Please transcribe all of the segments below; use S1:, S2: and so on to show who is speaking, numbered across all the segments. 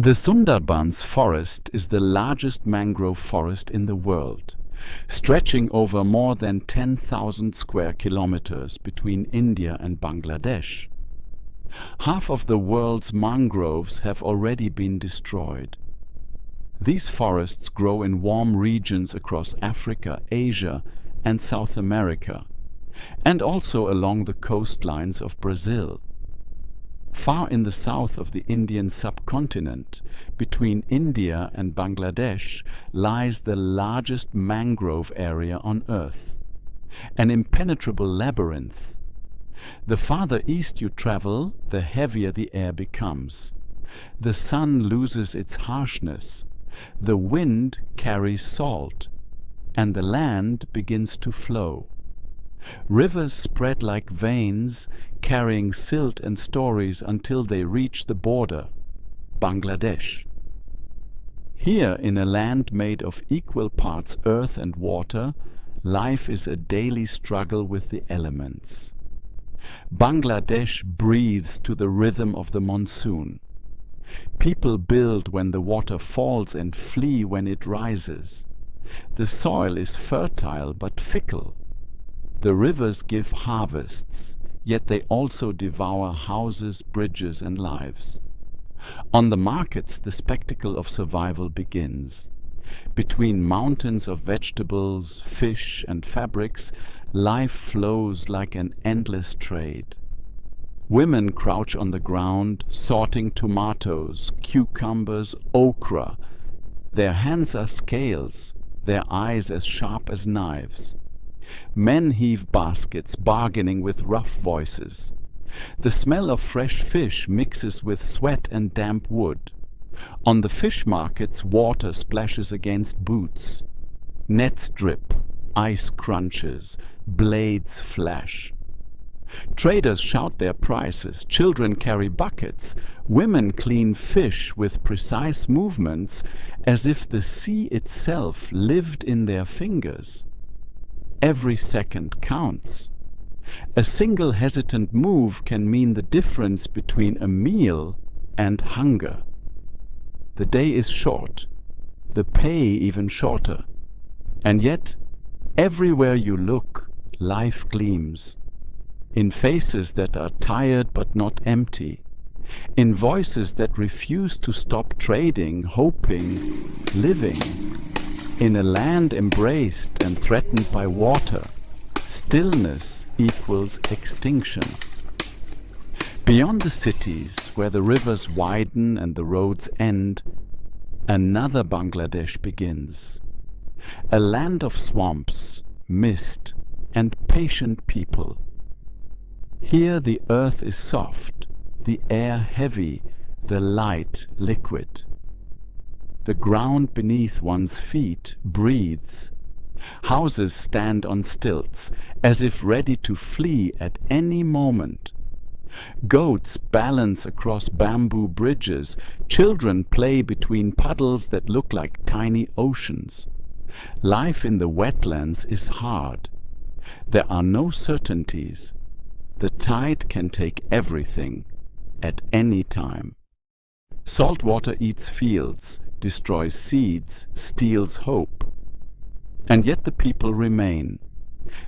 S1: The Sundarbans forest is the largest mangrove forest in the world, stretching over more than 10,000 square kilometers between India and Bangladesh. Half of the world's mangroves have already been destroyed. These forests grow in warm regions across Africa, Asia and South America, and also along the coastlines of Brazil. Far in the south of the Indian subcontinent, between India and Bangladesh, lies the largest mangrove area on Earth, an impenetrable labyrinth. The farther east you travel, the heavier the air becomes. The sun loses its harshness, the wind carries salt, and the land begins to flow. Rivers spread like veins, carrying silt and stories until they reach the border, Bangladesh. Here, in a land made of equal parts earth and water, life is a daily struggle with the elements. Bangladesh breathes to the rhythm of the monsoon. People build when the water falls and flee when it rises. The soil is fertile but fickle. The rivers give harvests, yet they also devour houses, bridges and lives. On the markets, the spectacle of survival begins. Between mountains of vegetables, fish and fabrics, life flows like an endless trade. Women crouch on the ground, sorting tomatoes, cucumbers, okra. Their hands are scales, their eyes as sharp as knives. Men heave baskets, bargaining with rough voices. The smell of fresh fish mixes with sweat and damp wood. On the fish markets, water splashes against boots. Nets drip, ice crunches, blades flash. Traders shout their prices, children carry buckets, women clean fish with precise movements as if the sea itself lived in their fingers. Every second counts. A single hesitant move can mean the difference between a meal and hunger. The day is short, the pay even shorter, and yet everywhere you look, life gleams. In faces that are tired but not empty, in voices that refuse to stop trading, hoping, living. In a land embraced and threatened by water, stillness equals extinction. Beyond the cities, where the rivers widen and the roads end, another Bangladesh begins. A land of swamps, mist, and patient people. Here the earth is soft, the air heavy, the light liquid. The ground beneath one's feet breathes. Houses stand on stilts, as if ready to flee at any moment. Goats balance across bamboo bridges. Children play between puddles that look like tiny oceans. Life in the wetlands is hard. There are no certainties. The tide can take everything, at any time. Salt water eats fields, destroys seeds, steals hope. And yet the people remain.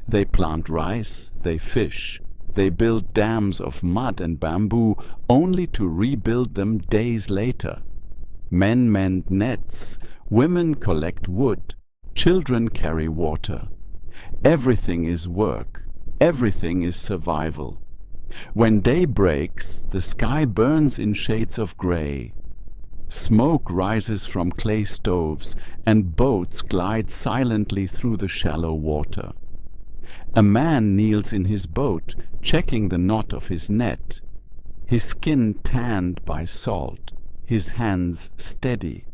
S1: They plant rice, they fish, they build dams of mud and bamboo only to rebuild them days later. Men mend nets, women collect wood, children carry water. Everything is work, everything is survival. When day breaks, the sky burns in shades of gray. Smoke rises from clay stoves, and boats glide silently through the shallow water. A man kneels in his boat, checking the knot of his net, his skin tanned by salt, his hands steady.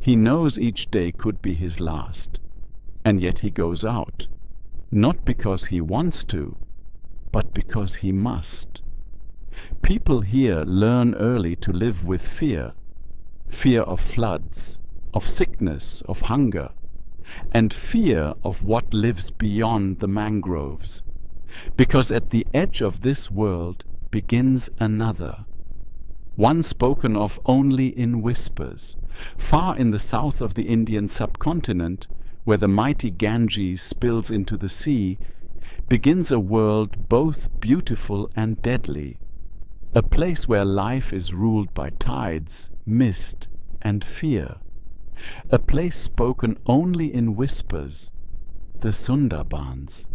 S1: He knows each day could be his last, and yet he goes out, not because he wants to, but because he must. People here learn early to live with fear. Fear of floods, of sickness, of hunger, and fear of what lives beyond the mangroves. Because at the edge of this world begins another, one spoken of only in whispers. Far in the south of the Indian subcontinent, where the mighty Ganges spills into the sea, begins a world both beautiful and deadly, a place where life is ruled by tides, mist, and fear, a place spoken only in whispers, the Sundarbans.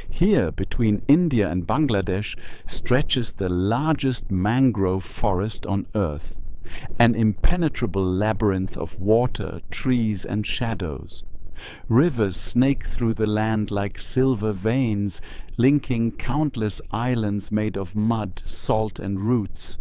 S1: Here, between India and Bangladesh, stretches the largest mangrove forest on earth, an impenetrable labyrinth of water, trees, and shadows. Rivers snake through the land like silver veins, linking countless islands made of mud, salt, and roots.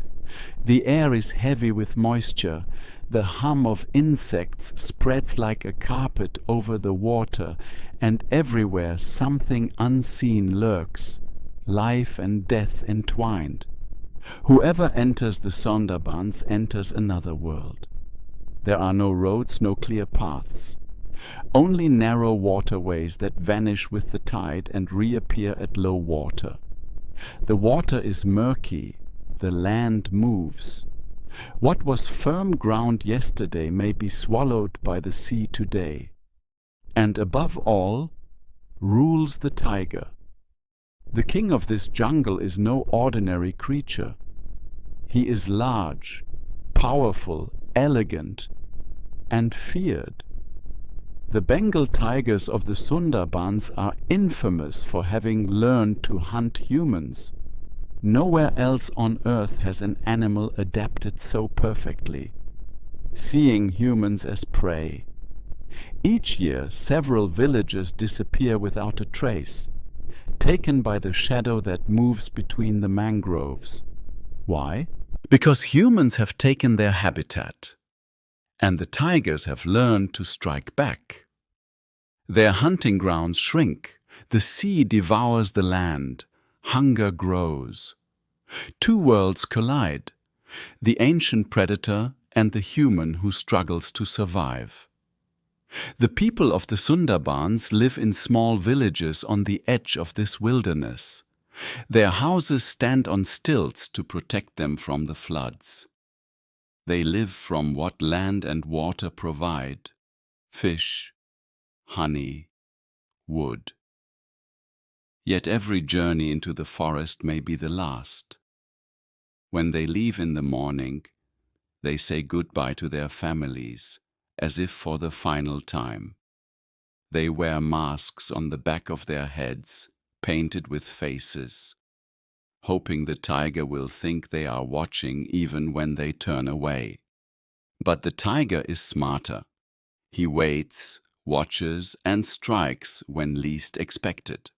S1: The air is heavy with moisture. The hum of insects spreads like a carpet over the water, and everywhere something unseen lurks, life and death entwined. Whoever enters the Sundarbans enters another world. There are no roads, no clear paths. Only narrow waterways that vanish with the tide and reappear at low water. The water is murky, the land moves. What was firm ground yesterday may be swallowed by the sea today. And above all, rules the tiger. The king of this jungle is no ordinary creature. He is large, powerful, elegant, and feared. The Bengal tigers of the Sundarbans are infamous for having learned to hunt humans. Nowhere else on earth has an animal adapted so perfectly, seeing humans as prey. Each year, several villages disappear without a trace, taken by the shadow that moves between the mangroves. Why? Because humans have taken their habitat, and the tigers have learned to strike back. Their hunting grounds shrink, the sea devours the land, hunger grows. Two worlds collide, the ancient predator and the human who struggles to survive. The people of the Sundarbans live in small villages on the edge of this wilderness. Their houses stand on stilts to protect them from the floods. They live from what land and water provide: fish, honey, wood. Yet every journey into the forest may be the last. When they leave in the morning, they say goodbye to their families, as if for the final time. They wear masks on the back of their heads, painted with faces, hoping the tiger will think they are watching even when they turn away. But the tiger is smarter. He waits, watches, and strikes when least expected.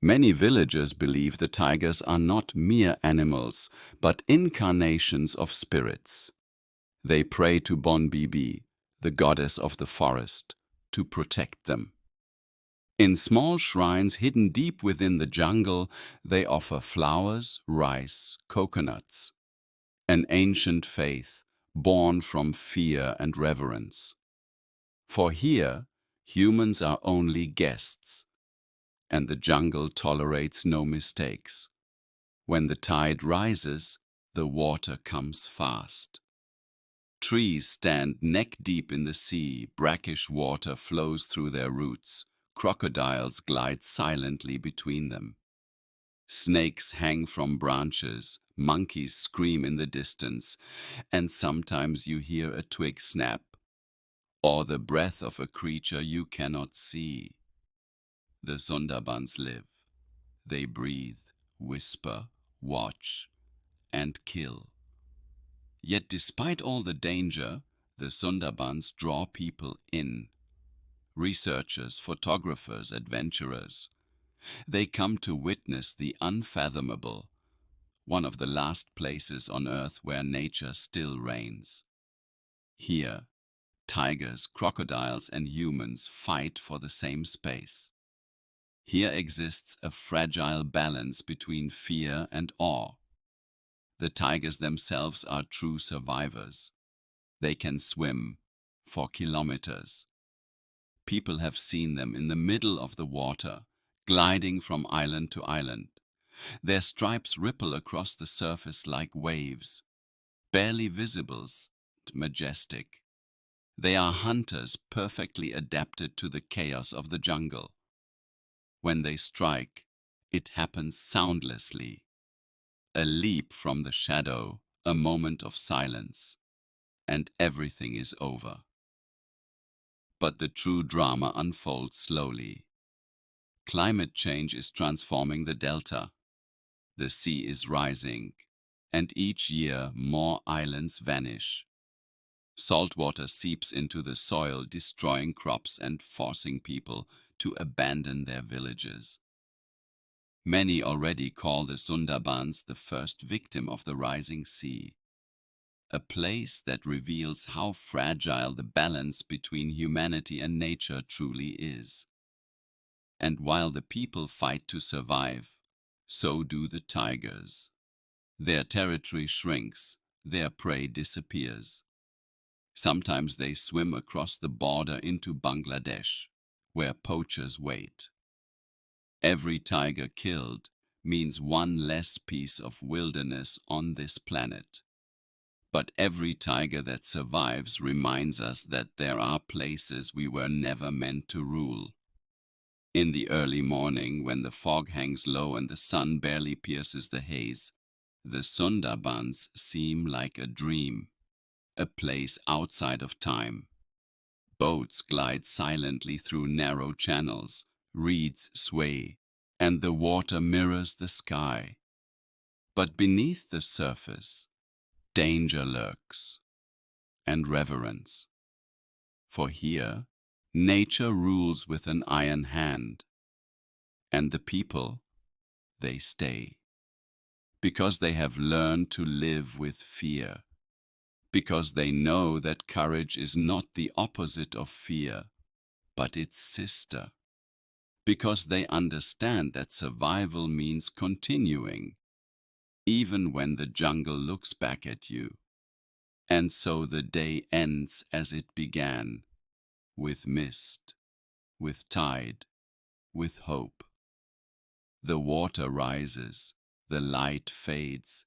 S1: Many villagers believe the tigers are not mere animals, but incarnations of spirits. They pray to Bon Bibi, the goddess of the forest, to protect them. In small shrines hidden deep within the jungle, they offer flowers, rice, coconuts. An ancient faith, born from fear and reverence. For here, humans are only guests, and the jungle tolerates no mistakes. When the tide rises, the water comes fast. Trees stand neck-deep in the sea, brackish water flows through their roots, crocodiles glide silently between them. Snakes hang from branches, monkeys scream in the distance, and sometimes you hear a twig snap, or the breath of a creature you cannot see. The Sundarbans live. They breathe, whisper, watch, and kill. Yet despite all the danger, the Sundarbans draw people in. Researchers, photographers, adventurers. They come to witness the unfathomable, one of the last places on earth where nature still reigns. Here, tigers, crocodiles, and humans fight for the same space. Here exists a fragile balance between fear and awe. The tigers themselves are true survivors. They can swim for kilometers. People have seen them in the middle of the water, gliding from island to island. Their stripes ripple across the surface like waves. barely visible, majestic. They are hunters perfectly adapted to the chaos of the jungle. When they strike, it happens soundlessly. A leap from the shadow, a moment of silence, and everything is over. But the true drama unfolds slowly. Climate change is transforming the delta. The sea is rising, and each year more islands vanish. Salt water seeps into the soil, destroying crops and forcing people to abandon their villages. Many already call the Sundarbans the first victim of the rising sea, a place that reveals how fragile the balance between humanity and nature truly is. And while the people fight to survive, so do the tigers. Their territory shrinks, their prey disappears. Sometimes they swim across the border into Bangladesh, where poachers wait. Every tiger killed means one less piece of wilderness on this planet. But every tiger that survives reminds us that there are places we were never meant to rule. In the early morning, when the fog hangs low and the sun barely pierces the haze, the Sundarbans seem like a dream, a place outside of time. Boats glide silently through narrow channels, reeds sway, and the water mirrors the sky. But beneath the surface, danger lurks, and reverence. For here, nature rules with an iron hand, and the people, they stay. Because they have learned to live with fear. Because they know that courage is not the opposite of fear, but its sister. Because they understand that survival means continuing, even when the jungle looks back at you. And so the day ends as it began, with mist, with tide, with hope. The water rises, the light fades,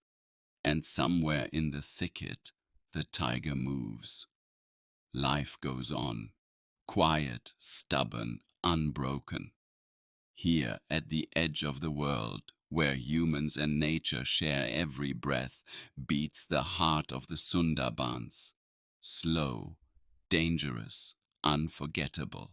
S1: and somewhere in the thicket, the tiger moves. Life goes on, quiet, stubborn, unbroken. Here at the edge of the world, where humans and nature share every breath, beats the heart of the Sundarbans. Slow, dangerous, unforgettable.